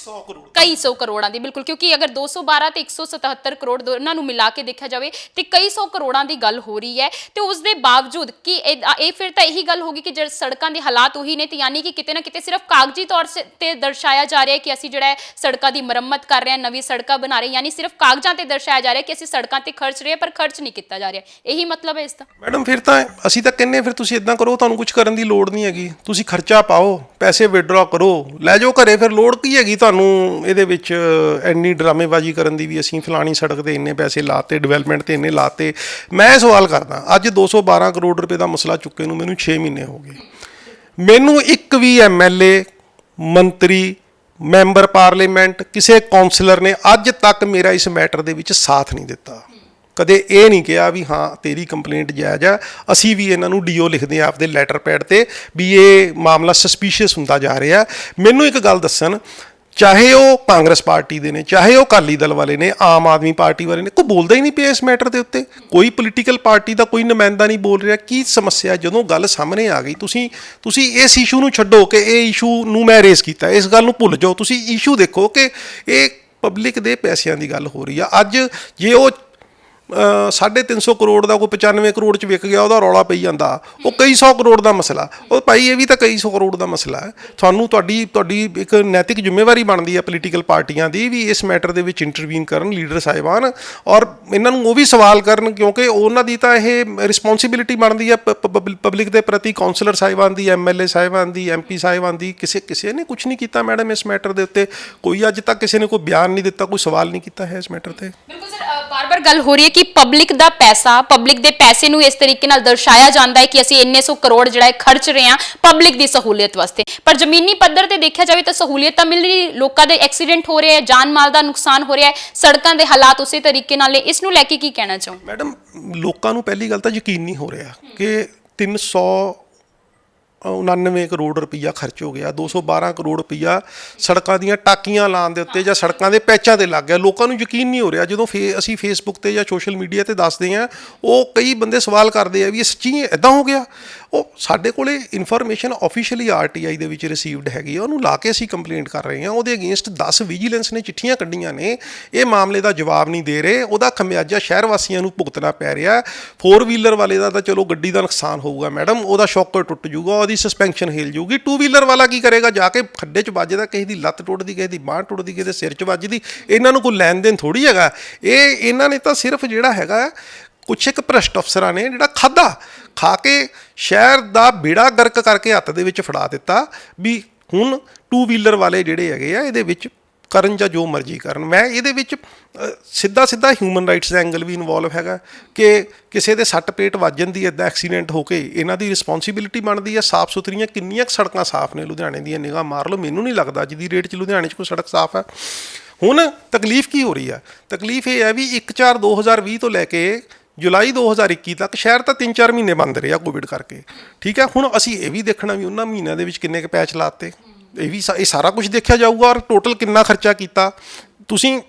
ਕਈ ਸੌ ਕਰੋੜਾਂ ਦੀ, ਬਿਲਕੁਲ, ਕਿਉਂਕਿ ਅਗਰ 212 ਤੇ 177 ਕਰੋੜ ਦੋਨਾਂ ਨੂੰ ਮਿਲਾ ਕੇ ਦੇਖਿਆ ਜਾਵੇ ਤੇ ਕਈ ਸੌ ਕਰੋੜਾਂ ਦੀ ਗੱਲ ਹੋ ਰਹੀ ਹੈ। ਤੇ ਉਸ ਦੇ ਬਾਵਜੂਦ ਕਿ ਇਹ ਫਿਰ ਤਾਂ ਇਹੀ ਗੱਲ ਹੋਗੀ ਕਿ ਜੇ ਸੜਕਾਂ ਦੇ ਹਾਲਾਤ ਉਹੀ ਨੇ, ਤੇ ਯਾਨੀ ਕਿ ਕਿਤੇ ਨਾ ਕਿਤੇ ਸਿਰਫ ਕਾਗਜ਼ੀ ਤੌਰ ਤੇ ਦਰਸਾਇਆ ਜਾ ਰਿਹਾ ਹੈ ਕਿ ਅਸੀਂ ਜਿਹੜਾ ਹੈ ਸੜਕਾਂ ਦੀ ਮੁਰੰਮਤ ਕਰ ਰਹੇ ਹਾਂ, ਨਵੀਂ ਸੜਕਾਂ ਬਣਾ ਰਹੇ, ਯਾਨੀ ਸਿਰਫ ਕਾਗਜ਼ਾਂ ਤੇ ਦਰਸਾਇਆ ਜਾ ਰਿਹਾ ਕਿ ਅਸੀਂ ਸੜਕਾਂ ਤੇ ਖਰਚ ਰਹੇ ਪਰ ਖਰਚ ਨਹੀਂ ਕੀਤਾ ਜਾ ਰਿਹਾ। ਇਹੀ ਮਤਲਬ ਹੈ ਇਸ ਦਾ। ਮੈਡਮ ਫਿਰ ਤਾਂ ਅਸੀਂ ਤਾਂ ਕਹਿੰਦੇ ਫਿਰ ਤੁਸੀਂ ਇਦਾਂ ਕਰੋ, ਤੁਹਾਨੂੰ ਕੁਝ ਕਰਨ ਦੀ ਲੋੜ ਨਹੀਂ ਹੈਗੀ, ਤੁਸੀਂ ਖਰਚਾ ਪਾਓ, ਪੈਸੇ ਵਿਡਰਾ ਕਰੋ, ਲੈ ਜਾਓ ਘਰੇ, ਫਿਰ ਲੋੜ ਕੀ ਹੈਗੀ ਤੁਹਾਨੂੰ ਇਹਦੇ ਵਿੱਚ ਇੰਨੀ ਡਰਾਮੇਬਾਜ਼ੀ ਕਰਨ ਦੀ ਵੀ ਅਸੀਂ ਫਲਾਣੀ ਸੜਕ ਤੇ ਇੰਨੇ ਪੈਸੇ ਲਾਤੇ, ਡਿਵੈਲਪਮੈਂਟ ਤੇ ਇੰਨੇ ਲਾਤੇ। ਮੈਂ ਸਵਾਲ ਕਰਦਾ, ਅੱਜ 212 ਕਰੋੜ ਰੁਪਏ ਦਾ ਮਸਲਾ ਚੁੱਕੇ ਨੂੰ ਮੈਨੂੰ 6 ਮਹੀਨੇ ਹੋ ਗਏ, ਮੈਨੂੰ ਇੱਕ ਵੀ MLA, ਮੰਤਰੀ, ਮੈਂਬਰ ਪਾਰਲੀਮੈਂਟ, ਕਿਸੇ ਕੌਂਸਲਰ ਨੇ ਅੱਜ ਤੱਕ ਮੇਰਾ ਇਸ ਮੈਟਰ ਦੇ ਵਿੱਚ ਸਾਥ ਨਹੀਂ ਦਿੱਤਾ। ਕਦੇ ਇਹ ਨਹੀਂ ਕਿਹਾ ਵੀ ਹਾਂ ਤੇਰੀ ਕੰਪਲੇਂਟ ਜਾਇਜ਼ ਆ, ਅਸੀਂ ਵੀ ਇਹਨਾਂ ਨੂੰ DO ਲਿਖਦੇ ਆ ਆਪਦੇ ਲੈਟਰ ਪੈਡ ਤੇ ਵੀ ਇਹ ਮਾਮਲਾ ਸਸਪੀਸ਼ੀਅਸ ਹੁੰਦਾ ਜਾ ਰਿਹਾ। ਮੈਨੂੰ ਇੱਕ ਗੱਲ ਦੱਸਣ, ਚਾਹੇ ਉਹ ਕਾਂਗਰਸ ਪਾਰਟੀ ਦੇ ਨੇ, ਚਾਹੇ ਉਹ ਅਕਾਲੀ ਦਲ ਵਾਲੇ ਨੇ, ਆਮ ਆਦਮੀ ਪਾਰਟੀ ਵਾਲੇ ਨੇ, ਕੋਈ ਬੋਲਦਾ ਹੀ ਨਹੀਂ ਪਿਆ ਇਸ ਮੈਟਰ ਦੇ ਉੱਤੇ। ਕੋਈ ਪੋਲੀਟੀਕਲ ਪਾਰਟੀ ਦਾ ਕੋਈ ਨੁਮਾਇੰਦਾ ਨਹੀਂ ਬੋਲ ਰਿਹਾ। ਕੀ ਸਮੱਸਿਆ? ਜਦੋਂ ਗੱਲ ਸਾਹਮਣੇ ਆ ਗਈ, ਤੁਸੀਂ ਇਸ ਇਸ਼ੂ ਨੂੰ ਛੱਡੋ ਕਿ ਇਹ ਇਸ਼ੂ ਨੂੰ ਮੈਂ ਰੇਸ ਕੀਤਾ, ਇਸ ਗੱਲ ਨੂੰ ਭੁੱਲ ਜਾਓ। ਤੁਸੀਂ ਇਸ਼ੂ ਦੇਖੋ ਕਿ ਇਹ ਪਬਲਿਕ ਦੇ ਪੈਸਿਆਂ ਦੀ ਗੱਲ ਹੋ ਰਹੀ ਆ। ਅੱਜ ਜੇ ਉਹ 350 ਕਰੋੜ ਦਾ ਕੋਈ 95 ਕਰੋੜ 'ਚ ਵਿਕ ਗਿਆ, ਉਹਦਾ ਰੌਲਾ ਪਈ ਜਾਂਦਾ, ਉਹ ਕਈ ਸੌ ਕਰੋੜ ਦਾ ਮਸਲਾ। ਉਹ ਭਾਈ ਇਹ ਵੀ ਤਾਂ ਕਈ ਸੌ ਕਰੋੜ ਦਾ ਮਸਲਾ ਹੈ। ਤੁਹਾਨੂੰ ਤੁਹਾਡੀ ਇੱਕ ਨੈਤਿਕ ਜ਼ਿੰਮੇਵਾਰੀ ਬਣਦੀ ਹੈ ਪੋਲੀਟੀਕਲ ਪਾਰਟੀਆਂ ਦੀ ਵੀ ਇਸ ਮੈਟਰ ਦੇ ਵਿੱਚ ਇੰਟਰਵੀਨ ਕਰਨ, ਲੀਡਰ ਸਾਹਿਬਾਨ, ਔਰ ਇਹਨਾਂ ਨੂੰ ਉਹ ਵੀ ਸਵਾਲ ਕਰਨ, ਕਿਉਂਕਿ ਉਹਨਾਂ ਦੀ ਤਾਂ ਇਹ ਰਿਸਪੌਂਸਿਬਿਲਿਟੀ ਬਣਦੀ ਹੈ ਪਬਲਿਕ ਦੇ ਪ੍ਰਤੀ, ਕੌਂਸਲਰ ਸਾਹਿਬਾਨ ਦੀ, MLA ਸਾਹਿਬਾਨ ਦੀ, MP ਸਾਹਿਬਾਨ ਦੀ। ਕਿਸੇ ਨੇ ਕੁਝ ਨਹੀਂ ਕੀਤਾ ਮੈਡਮ ਇਸ ਮੈਟਰ ਦੇ ਉੱਤੇ। ਕੋਈ ਅੱਜ ਤੱਕ ਕਿਸੇ ਨੇ ਕੋਈ ਬਿਆਨ ਨਹੀਂ ਦਿੱਤਾ, ਕੋਈ ਸਵਾਲ ਨਹੀਂ ਕੀਤਾ ਹੈ ਇਸ ਮੈਟਰ ਤੇ। ਬਿਲਕੁਲ ਸਰ, ਬਾਰ-ਬਾਰ ਗੱਲ ਹੋ ਰਹੀ ਹੈ ਕਿ ਪਬਲਿਕ ਦਾ ਪੈਸਾ, ਪਬਲਿਕ ਦੇ ਪੈਸੇ ਨੂੰ ਇਸ ਤਰੀਕੇ ਨਾਲ ਦਰਸਾਇਆ ਜਾਂਦਾ ਹੈ ਕਿ ਅਸੀਂ ਇੰਨੇ ਸੌ ਕਰੋੜ ਜਿਹੜਾ ਹੈ ਖਰਚ ਰਹੇ ਹਾਂ ਪਬਲਿਕ ਦੀ ਸਹੂਲੀਅਤ ਵਾਸਤੇ, ਪਰ ਜ਼ਮੀਨੀ ਪੱਧਰ ਤੇ ਦੇਖਿਆ ਜਾਵੇ ਤਾਂ ਸਹੂਲੀਅਤ ਤਾਂ ਮਿਲ ਰਹੀ, ਲੋਕਾਂ ਦੇ ਐਕਸੀਡੈਂਟ ਹੋ ਰਹੇ ਹੈ, ਜਾਨ ਮਾਲ ਦਾ ਨੁਕਸਾਨ ਹੋ ਰਿਹਾ ਹੈ, ਸੜਕਾਂ ਦੇ ਹਾਲਾਤ ਉਸੇ ਤਰੀਕੇ ਨਾਲ ਨੇ। ਇਸ ਨੂੰ ਲੈ ਕੇ ਕੀ ਕਹਿਣਾ ਚਾਹੋ? ਮੈਡਮ ਲੋਕਾਂ ਨੂੰ ਪਹਿਲੀ ਗੱਲ ਤਾਂ ਯਕੀਨ ਨਹੀਂ ਹੋ ਰਿਹਾ ਕਿ 300 99 ਕਰੋੜ ਰੁਪਈਆ ਖਰਚ ਹੋ ਗਿਆ। 212 ਕਰੋੜ ਰੁਪਈਆ ਸੜਕਾਂ ਦੀਆਂ ਟਾਕੀਆਂ ਲਾਉਣ ਦੇ ਉੱਤੇ ਜਾਂ ਸੜਕਾਂ ਦੇ ਪੈਚਾਂ ਤੇ ਲੱਗ ਗਿਆ। ਲੋਕਾਂ ਨੂੰ ਯਕੀਨ ਨਹੀਂ ਹੋ ਰਿਹਾ ਜਦੋਂ ਅਸੀਂ ਫੇਸਬੁੱਕ ਤੇ ਜਾਂ ਸੋਸ਼ਲ ਮੀਡੀਆ ਤੇ ਦੱਸਦੇ ਹਾਂ, ਉਹ ਕਈ ਬੰਦੇ ਸਵਾਲ ਕਰਦੇ ਆ ਵੀ ਇਹ ਸੱਚੀ ਇੱਦਾਂ ਹੋ ਗਿਆ। ਉਹ ਸਾਡੇ ਕੋਲੇ ਇਨਫੋਰਮੇਸ਼ਨ ਆਫੀਸ਼ੀਅਲੀ RTI ਦੇ ਵਿੱਚ ਰਿਸੀਵਡ ਹੈਗੀ ਆ, ਉਹਨੂੰ ਲਾ ਕੇ ਅਸੀਂ ਕੰਪਲੇਂਟ ਕਰ ਰਹੇ ਹਾਂ। ਉਹਦੇ ਅਗੇਂਸਟ 10 ਵਿਜੀਲੈਂਸ ਨੇ ਚਿੱਠੀਆਂ ਕੱਢੀਆਂ ਨੇ, ਇਹ ਮਾਮਲੇ ਦਾ ਜਵਾਬ ਨਹੀਂ ਦੇ ਰਹੇ। ਉਹਦਾ ਖਮਿਆਜਾ ਸ਼ਹਿਰ ਵਾਸੀਆਂ ਨੂੰ ਭੁਗਤਣਾ ਪੈ ਰਿਹਾ। 4 ਵੀਲਰ ਵਾਲੇ ਦਾ ਤਾਂ ਚਲੋ ਗੱਡੀ ਦਾ ਨੁਕਸਾਨ ਹੋਊਗਾ ਮੈਡਮ, ਉਹਦਾ ਸ਼ੌਕਰ ਟੁੱਟ ਜੂਗਾ, ਉਹਦੀ ਸਸਪੈਂਸ਼ਨ ਹਿਲ ਜੂਗੀ। 2 ਵੀਲਰ ਵਾਲਾ ਕੀ ਕਰੇਗਾ? ਜਾ ਕੇ ਖੱਡੇ 'ਚ ਵੱਜਦਾ, ਕਿਸੇ ਦੀ ਲੱਤ ਟੁੱਟਦੀ, ਕਿਸੇ ਦੀ ਬਾਂਹ ਟੁੱਟਦੀ, ਕਿਸੇ ਦੇ ਸਿਰ 'ਚ ਵੱਜਦੀ। ਇਹਨਾਂ ਨੂੰ ਕੋਈ ਲੈਣ ਦੇਣ ਥੋੜ੍ਹੀ ਹੈਗਾ। ਇਹਨਾਂ ਨੇ ਤਾਂ ਸਿਰਫ ਜਿਹੜਾ ਹੈਗਾ ਕੁਛ ਇੱਕ ਭ੍ਰਿਸ਼ਟ ਅਫਸਰਾਂ ਨੇ ਜਿਹੜਾ ਖਾ ਕੇ ਸ਼ਹਿਰ ਦਾ ਬੇੜਾ ਗਰਕ ਕਰਕੇ ਹੱਥ ਦੇ ਵਿੱਚ ਫੜਾ ਦਿੱਤਾ ਵੀ ਹੁਣ 2 ਵੀਲਰ ਵਾਲੇ ਜਿਹੜੇ ਹੈਗੇ ਆ ਇਹਦੇ ਵਿੱਚ ਕਰਨ ਜਾਂ ਜੋ ਮਰਜ਼ੀ ਕਰਨ। ਮੈਂ ਇਹਦੇ ਵਿੱਚ ਸਿੱਧਾ ਹਿਊਮਨ ਰਾਈਟਸ ਦਾ ਐਂਗਲ ਵੀ ਇਨਵੋਲਵ ਹੈਗਾ ਕਿ ਕਿਸੇ ਦੇ ਸੱਟ ਪੇਟ ਵੱਜ ਜਾਂਦੀ ਹੈ, ਇੱਦਾਂ ਐਕਸੀਡੈਂਟ ਹੋ ਕੇ, ਇਹਨਾਂ ਦੀ ਰਿਸਪੌਂਸਿਬਿਲਿਟੀ ਬਣਦੀ ਹੈ। ਸਾਫ਼ ਸੁਥਰੀਆਂ ਕਿੰਨੀਆਂ ਸੜਕਾਂ ਸਾਫ਼ ਨੇ ਲੁਧਿਆਣੇ ਦੀਆਂ, ਨਿਗਾਹ ਮਾਰ ਲਓ। ਮੈਨੂੰ ਨਹੀਂ ਲੱਗਦਾ ਅੱਜ ਦੀ ਡੇਟ 'ਚ ਲੁਧਿਆਣੇ 'ਚ ਕੋਈ ਸੜਕ ਸਾਫ਼ ਹੈ। ਹੁਣ ਤਕਲੀਫ ਕੀ ਹੋ ਰਹੀ ਹੈ? ਤਕਲੀਫ ਇਹ ਹੈ ਵੀ 1/4/2020 ਤੋਂ ਲੈ ਕੇ ਜੁਲਾਈ 2021 ਤੱਕ ਸ਼ਹਿਰ ਤਾਂ 3-4 ਮਹੀਨੇ ਬੰਦ ਰਿਹਾ ਕੋਵਿਡ ਕਰਕੇ, ਠੀਕ ਹੈ। ਹੁਣ ਅਸੀਂ ਇਹ ਵੀ ਦੇਖਣਾ ਵੀ ਉਹਨਾਂ ਮਹੀਨਿਆਂ ਦੇ ਵਿੱਚ ਕਿੰਨੇ ਕੁ ਪੈਚ ਲਾਤੇ, ਇਹ ਸਾਰਾ ਕੁਝ ਦੇਖਿਆ ਜਾਊਗਾ ਔਰ ਟੋਟਲ ਕਿੰਨਾ ਖਰਚਾ ਕੀਤਾ। ਤੁਸੀਂ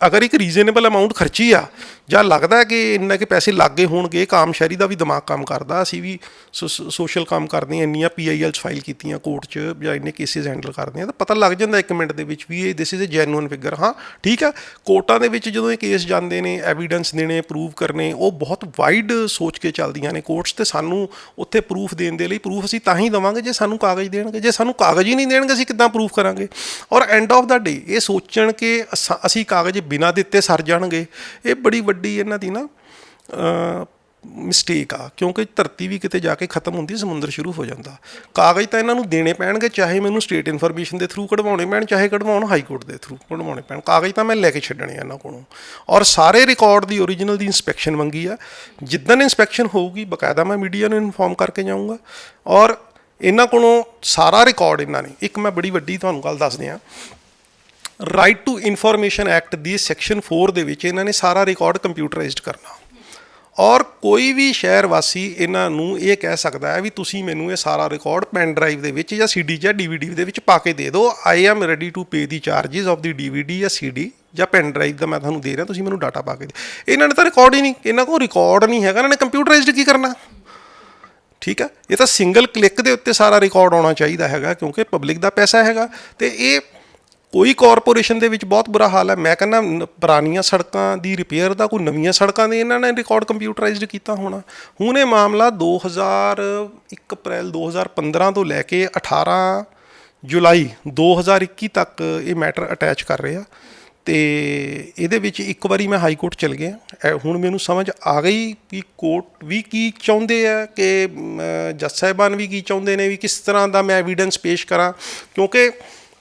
ਅਗਰ ਇੱਕ ਰੀਜ਼ਨੇਬਲ ਅਮਾਊਂਟ ਖਰਚੀ ਆ ਜਾਂ ਲੱਗਦਾ ਕਿ ਇੰਨੇ ਕੁ ਪੈਸੇ ਲੱਗ ਗਏ ਹੋਣਗੇ, ਇੱਕ ਆਮ ਸ਼ਹਿਰੀ ਦਾ ਵੀ ਦਿਮਾਗ ਕੰਮ ਕਰਦਾ। ਅਸੀਂ ਵੀ ਸੋਸ਼ਲ ਕੰਮ ਕਰਦੇ ਹਾਂ, ਇੰਨੀਆਂ PILs ਫਾਈਲ ਕੀਤੀਆਂ ਕੋਰਟ 'ਚ ਜਾਂ ਇੰਨੇ ਕੇਸਿਸ ਹੈਂਡਲ ਕਰਦੇ ਹਾਂ, ਤਾਂ ਪਤਾ ਲੱਗ ਜਾਂਦਾ 1 ਮਿੰਟ ਦੇ ਵਿੱਚ ਵੀ ਇਹ this is a genuine figure. ਹਾਂ ਠੀਕ ਹੈ, ਕੋਰਟਾਂ ਦੇ ਵਿੱਚ ਜਦੋਂ ਇਹ ਕੇਸ ਜਾਂਦੇ ਨੇ, ਐਵੀਡੈਂਸ ਦੇਣੇ, ਪ੍ਰੂਵ ਕਰਨੇ, ਉਹ ਬਹੁਤ ਵਾਈਡ ਸੋਚ ਕੇ ਚੱਲਦੀਆਂ ਨੇ ਕੋਰਟਸ। ਤੇ ਸਾਨੂੰ ਉੱਥੇ ਪ੍ਰੂਫ ਦੇਣ ਦੇ ਲਈ ਪ੍ਰੂਫ ਅਸੀਂ ਤਾਂ ਹੀ ਦੇਵਾਂਗੇ ਜੇ ਸਾਨੂੰ ਕਾਗਜ਼ ਦੇਣਗੇ। ਜੇ ਸਾਨੂੰ ਕਾਗਜ਼ ਹੀ ਨਹੀਂ ਦੇਣਗੇ ਅਸੀਂ ਕਿੱਦਾਂ ਪ੍ਰੂਫ ਕਰਾਂਗੇ? ਔਰ ਐਂਡ ਆਫ ਦਾ ਡੇ ਇਹ ਸੋਚਣ ਕਿ ਅਸੀਂ ਕਾਗਜ਼ ਬਿਨਾਂ ਦਿੱਤੇ ਸਰ ਜਾਣਗੇ, ਇਹ ਬੜੀ ਵੱਡੀ ਇਹਨਾਂ ਦੀ ਨਾ ਮਿਸਟੇਕ ਆ। ਕਿਉਂਕਿ ਧਰਤੀ ਵੀ ਕਿਤੇ ਜਾ ਕੇ ਖਤਮ ਹੁੰਦੀ, ਸਮੁੰਦਰ ਸ਼ੁਰੂ ਹੋ ਜਾਂਦਾ। ਕਾਗਜ਼ ਤਾਂ ਇਹਨਾਂ ਨੂੰ ਦੇਣੇ ਪੈਣਗੇ, ਚਾਹੇ ਮੈਨੂੰ ਸਟੇਟ ਇਨਫੋਰਮੇਸ਼ਨ ਦੇ ਥਰੂ ਕਢਵਾਉਣੇ ਪੈਣ, ਚਾਹੇ ਕਢਵਾਉਣ ਹਾਈ ਕੋਰਟ ਦੇ ਥਰੂ ਕਢਵਾਉਣੇ ਪੈਣ। ਕਾਗਜ਼ ਤਾਂ ਮੈਂ ਲੈ ਕੇ ਛੱਡਣੇ ਆ ਇਹਨਾਂ ਕੋਲੋਂ। ਔਰ ਸਾਰੇ ਰਿਕਾਰਡ ਦੀ ਓਰੀਜਨਲ ਦੀ ਇੰਸਪੈਕਸ਼ਨ ਮੰਗੀ ਆ। ਜਿੱਦਣ ਇੰਸਪੈਕਸ਼ਨ ਹੋਊਗੀ ਬਕਾਇਦਾ ਮੈਂ ਮੀਡੀਆ ਨੂੰ ਇਨਫੋਰਮ ਕਰਕੇ ਜਾਊਂਗਾ। ਔਰ ਇਹਨਾਂ ਕੋਲੋਂ ਸਾਰਾ ਰਿਕਾਰਡ ਇਹਨਾਂ ਨੇ, ਇੱਕ ਮੈਂ ਬੜੀ ਵੱਡੀ ਤੁਹਾਨੂੰ ਗੱਲ ਦੱਸਦੇ ਹਾਂ, right to information act the section 4 ਦੇ ਵਿੱਚ ਇਹਨਾਂ ਨੇ ਸਾਰਾ ਰਿਕਾਰਡ ਕੰਪਿਊਟਰਾਈਜ਼ਡ ਕਰਨਾ। ਔਰ ਕੋਈ ਵੀ ਸ਼ਹਿਰ ਵਾਸੀ ਇਹਨਾਂ ਨੂੰ ਇਹ ਕਹਿ ਸਕਦਾ ਹੈ ਵੀ ਤੁਸੀਂ ਮੈਨੂੰ ਇਹ ਸਾਰਾ ਰਿਕਾਰਡ ਪੈਨ ਡਰਾਈਵ ਦੇ ਵਿੱਚ ਜਾਂ CD ਜਾਂ DVD ਦੇ ਵਿੱਚ ਪਾ ਕੇ ਦੇ ਦਿਓ। I am ready to pay the charges of the DVD ਜਾਂ CD ਜਾਂ ਪੈਨ ਡਰਾਈਵ ਦਾ ਮੈਂ ਤੁਹਾਨੂੰ ਦੇ ਰਿਹਾ, ਤੁਸੀਂ ਮੈਨੂੰ ਡਾਟਾ ਪਾ ਕੇ ਦਿਓ। ਇਹਨਾਂ ਨੇ ਤਾਂ ਰਿਕਾਰਡ ਹੀ ਨਹੀਂ, ਇਹਨਾਂ ਕੋਲ ਰਿਕਾਰਡ ਨਹੀਂ ਹੈਗਾ, ਇਹਨਾਂ ਨੇ ਕੰਪਿਊਟਰਾਈਜ਼ਡ ਕੀ ਕਰਨਾ? ਠੀਕ ਹੈ, ਇਹ ਤਾਂ ਸਿੰਗਲ ਕਲਿੱਕ ਦੇ ਉੱਤੇ ਸਾਰਾ ਰਿਕਾਰਡ ਆਉਣਾ ਚਾਹੀਦਾ ਹੈਗਾ ਕਿਉਂਕਿ ਪਬਲਿਕ ਦਾ ਪੈਸਾ ਹੈਗਾ। ਤੇ ਇਹ ਕੋਈ ਕਾਰਪੋਰੇਸ਼ਨ ਦੇ ਵਿੱਚ ਬਹੁਤ ਬੁਰਾ ਹਾਲ ਹੈ। ਮੈਂ ਕਹਿੰਦਾ ਪੁਰਾਣੀਆਂ ਸੜਕਾਂ ਦੀ ਰਿਪੇਅਰ ਦਾ, ਕੋਈ ਨਵੀਆਂ ਸੜਕਾਂ ਦੇ ਇਹਨਾਂ ਨੇ ਰਿਕਾਰਡ ਕੰਪਿਊਟਰਾਈਜ਼ਡ ਕੀਤਾ ਹੋਣਾ। ਹੁਣ ਇਹ ਮਾਮਲਾ 1 ਅਪ੍ਰੈਲ 2015 ਤੋਂ ਲੈ ਕੇ 18 ਜੁਲਾਈ 2021 ਤੱਕ ਇਹ ਮੈਟਰ ਅਟੈਚ ਕਰ ਰਹੇ ਆ। ਤੇ ਇਹਦੇ ਵਿੱਚ ਇੱਕ ਵਾਰੀ ਮੈਂ ਹਾਈ ਕੋਰਟ ਚਲ ਗਿਆ। ਹੁਣ ਮੈਨੂੰ ਸਮਝ ਆ ਗਈ ਕਿ ਕੋਰਟ ਵੀ ਕੀ ਚਾਹੁੰਦੇ ਆ, ਕਿ ਜੱਜ ਸਾਹਿਬਾਨ ਵੀ ਕੀ ਚਾਹੁੰਦੇ ਨੇ, ਵੀ ਕਿਸ ਤਰ੍ਹਾਂ ਦਾ ਮੈਂ ਐਵੀਡੈਂਸ ਪੇਸ਼ ਕਰਾਂ। ਕਿਉਂਕਿ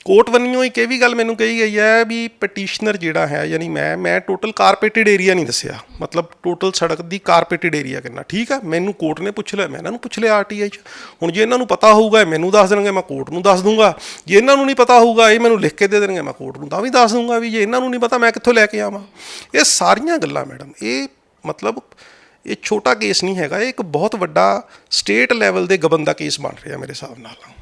ਕੋਰਟ ਵੱਲੋਂ ਇੱਕ ਇਹ ਵੀ ਗੱਲ ਮੈਨੂੰ ਕਹੀ ਗਈ ਹੈ ਵੀ ਪਟੀਸ਼ਨਰ ਜਿਹੜਾ ਹੈ, ਯਾਨੀ ਮੈਂ ਟੋਟਲ ਕਾਰਪੇਟਡ ਏਰੀਆ ਨਹੀਂ ਦੱਸਿਆ, ਮਤਲਬ ਟੋਟਲ ਸੜਕ ਦੀ ਕਾਰਪੇਟਡ ਏਰੀਆ ਕਿੰਨਾ। ਠੀਕ ਹੈ, ਮੈਨੂੰ ਕੋਰਟ ਨੇ ਪੁੱਛ ਲਿਆ, ਮੈਂ ਇਹਨਾਂ ਨੂੰ ਪੁੱਛ ਲਿਆ RTI 'ਚ। ਹੁਣ ਜੇ ਇਹਨਾਂ ਨੂੰ ਪਤਾ ਹੋਊਗਾ ਇਹ ਮੈਨੂੰ ਦੱਸ ਦੇਣਗੇ, ਮੈਂ ਕੋਰਟ ਨੂੰ ਦੱਸ ਦੂੰਗਾ। ਜੇ ਇਹਨਾਂ ਨੂੰ ਨਹੀਂ ਪਤਾ ਹੋਊਗਾ ਇਹ ਮੈਨੂੰ ਲਿਖ ਕੇ ਦੇ ਦੇਣਗੇ, ਮੈਂ ਕੋਰਟ ਨੂੰ ਤਾਂ ਵੀ ਦੱਸ ਦੂੰਗਾ ਵੀ ਜੇ ਇਹਨਾਂ ਨੂੰ ਨਹੀਂ ਪਤਾ ਮੈਂ ਕਿੱਥੋਂ ਲੈ ਕੇ ਆਵਾਂ। ਇਹ ਸਾਰੀਆਂ ਗੱਲਾਂ ਮੈਡਮ, ਇਹ ਮਤਲਬ ਇਹ ਛੋਟਾ ਕੇਸ ਨਹੀਂ ਹੈਗਾ, ਇਹ ਇੱਕ ਬਹੁਤ ਵੱਡਾ ਸਟੇਟ ਲੈਵਲ ਦੇ ਗਬਨ ਦਾ ਕੇਸ ਬਣ ਰਿਹਾ ਮੇਰੇ ਹਿਸਾਬ ਨਾਲ।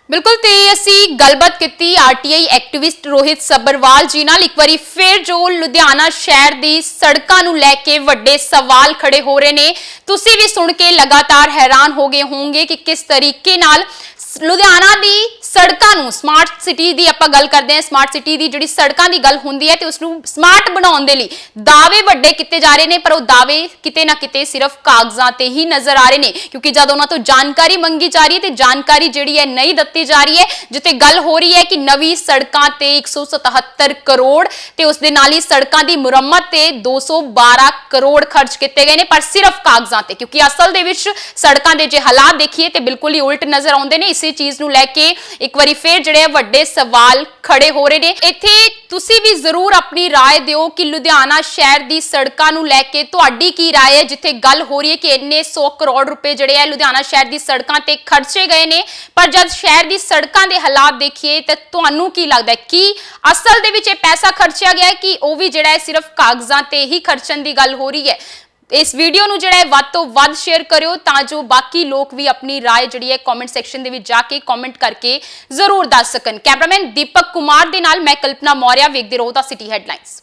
ਬਿਲਕੁਲ, ਤੇ ਅਸੀਂ ਗੱਲਬਾਤ ਕੀਤੀ RTI ਐਕਟਿਵਿਸਟ ਰੋਹਿਤ ਸੱਭਰਵਾਲ ਜੀ ਨਾਲ। ਇੱਕ ਵਾਰੀ ਫਿਰ ਜੋ ਲੁਧਿਆਣਾ ਸ਼ਹਿਰ ਦੀ ਸੜਕਾਂ ਨੂੰ ਲੈ ਕੇ ਵੱਡੇ ਸਵਾਲ ਖੜੇ ਹੋ ਰਹੇ ਨੇ, ਤੁਸੀਂ ਵੀ ਸੁਣ ਕੇ ਲਗਾਤਾਰ ਹੈਰਾਨ ਹੋ ਗਏ ਹੋਵੋਗੇ ਕਿ ਕਿਸ ਤਰੀਕੇ ਨਾਲ ਲੁਧਿਆਣਾ ਦੀ ਸੜਕਾਂ ਨੂੰ, ਸਮਾਰਟ ਸਿਟੀ ਦੀ ਆਪਾਂ ਗੱਲ ਕਰਦੇ ਹਾਂ, ਸਮਾਰਟ ਸਿਟੀ ਦੀ ਜਿਹੜੀ ਸੜਕਾਂ ਦੀ ਗੱਲ ਹੁੰਦੀ ਹੈ ਤੇ ਉਸ ਨੂੰ ਸਮਾਰਟ ਬਣਾਉਣ ਦੇ ਲਈ ਦਾਅਵੇ ਵੱਡੇ ਕੀਤੇ ਜਾ ਰਹੇ ਨੇ, ਪਰ ਉਹ ਦਾਅਵੇ ਕਿਤੇ ਨਾ ਕਿਤੇ ਸਿਰਫ ਕਾਗਜ਼ਾਂ ਤੇ ਹੀ ਨਜ਼ਰ ਆ ਰਹੇ ਨੇ। ਕਿਉਂਕਿ ਜਦ ਉਹਨਾਂ ਤੋਂ ਜਾਣਕਾਰੀ ਮੰਗੀ ਜਾ ਰਹੀ ਹੈ ਤੇ ਜਾਣਕਾਰੀ ਜਿਹੜੀ ਹੈ ਨਹੀਂ ਦਿੱਤੀ ਜਾ ਰਹੀ ਹੈ, ਜਿੱਥੇ ਗੱਲ ਹੋ ਰਹੀ ਹੈ ਕਿ ਨਵੀਂ ਸੜਕਾਂ ਤੇ 177 ਕਰੋੜ ਤੇ ਉਸ ਦੇ ਨਾਲ ਹੀ ਸੜਕਾਂ ਦੀ ਮੁਰੰਮਤ ਤੇ 212 ਕਰੋੜ ਖਰਚ ਕੀਤੇ ਗਏ ਨੇ, ਪਰ ਸਿਰਫ ਕਾਗਜ਼ਾਂ ਤੇ। ਕਿਉਂਕਿ ਅਸਲ ਦੇ ਵਿੱਚ ਸੜਕਾਂ ਦੇ ਜੇ ਹਾਲਾਤ ਦੇਖੀਏ ਤੇ ਬਿਲਕੁਲ ਹੀ ਉਲਟ ਨਜ਼ਰ ਆਉਂਦੇ ਨੇ। ਇਸੇ ਚੀਜ਼ ਨੂੰ ਲੈ ਕੇ ਇੱਕ ਵਾਰੀ ਫਿਰ ਜਿਹੜੇ ਵੱਡੇ ਸਵਾਲ ਖੜੇ ਹੋ ਰਹੇ ਨੇ। ਇੱਥੇ ਤੁਸੀਂ ਵੀ ਜ਼ਰੂਰ ਆਪਣੀ ਰਾਏ ਦਿਓ ਕਿ ਲੁਧਿਆਣਾ ਸ਼ਹਿਰ ਦੀ ਸੜਕਾਂ ਨੂੰ ਲੈ ਕੇ ਤੁਹਾਡੀ ਕੀ ਰਾਏ ਹੈ, ਜਿੱਥੇ ਗੱਲ ਹੋ ਰਹੀ ਹੈ ਕਿ ਇੰਨੇ 100 ਕਰੋੜ ਰੁਪਏ ਜਿਹੜੇ ਆ ਲੁਧਿਆਣਾ ਸ਼ਹਿਰ ਦੀ ਸੜਕਾਂ ਤੇ ਖਰਚੇ ਗਏ ਨੇ, ਪਰ ਜਦ ਸ਼ਹਿਰ ਦੀ ਸੜਕਾਂ ਦੇ ਹਾਲਾਤ ਦੇਖੀਏ ਤਾਂ ਤੁਹਾਨੂੰ ਕੀ ਲੱਗਦਾ ਹੈ ਕਿ ਅਸਲ ਦੇ ਵਿੱਚ ਇਹ ਪੈਸਾ ਖਰਚਿਆ ਗਿਆ ਹੈ ਕਿ ਉਹ ਵੀ ਜਿਹੜਾ ਹੈ ਸਿਰਫ ਕਾਗਜ਼ਾਂ ਤੇ ਹੀ ਖਰਚਣ ਦੀ ਗੱਲ ਹੋ ਰਹੀ ਹੈ? ਇਸ ਵੀਡੀਓ ਨੂੰ ਜਿਹੜਾ ਹੈ ਵੱਧ ਤੋਂ ਵੱਧ ਸ਼ੇਅਰ ਕਰਿਓ ਤਾਂ ਜੋ ਬਾਕੀ ਲੋਕ ਵੀ ਆਪਣੀ ਰਾਏ ਜਿਹੜੀ ਹੈ ਕਮੈਂਟ ਸੈਕਸ਼ਨ ਦੇ ਵਿੱਚ ਜਾ ਕੇ ਕਮੈਂਟ ਕਰਕੇ ਜ਼ਰੂਰ ਦੱਸ ਸਕਣ। ਕੈਮਰਾਮੈਨ ਦੀਪਕ ਕੁਮਾਰ ਦੇ ਨਾਲ ਮੈਂ ਕਲਪਨਾ ਮੌਰਿਆ, ਵੇਖਦੇ ਰਹੋ ਦਾ ਸਿਟੀ ਹੈਡਲਾਈਨਸ।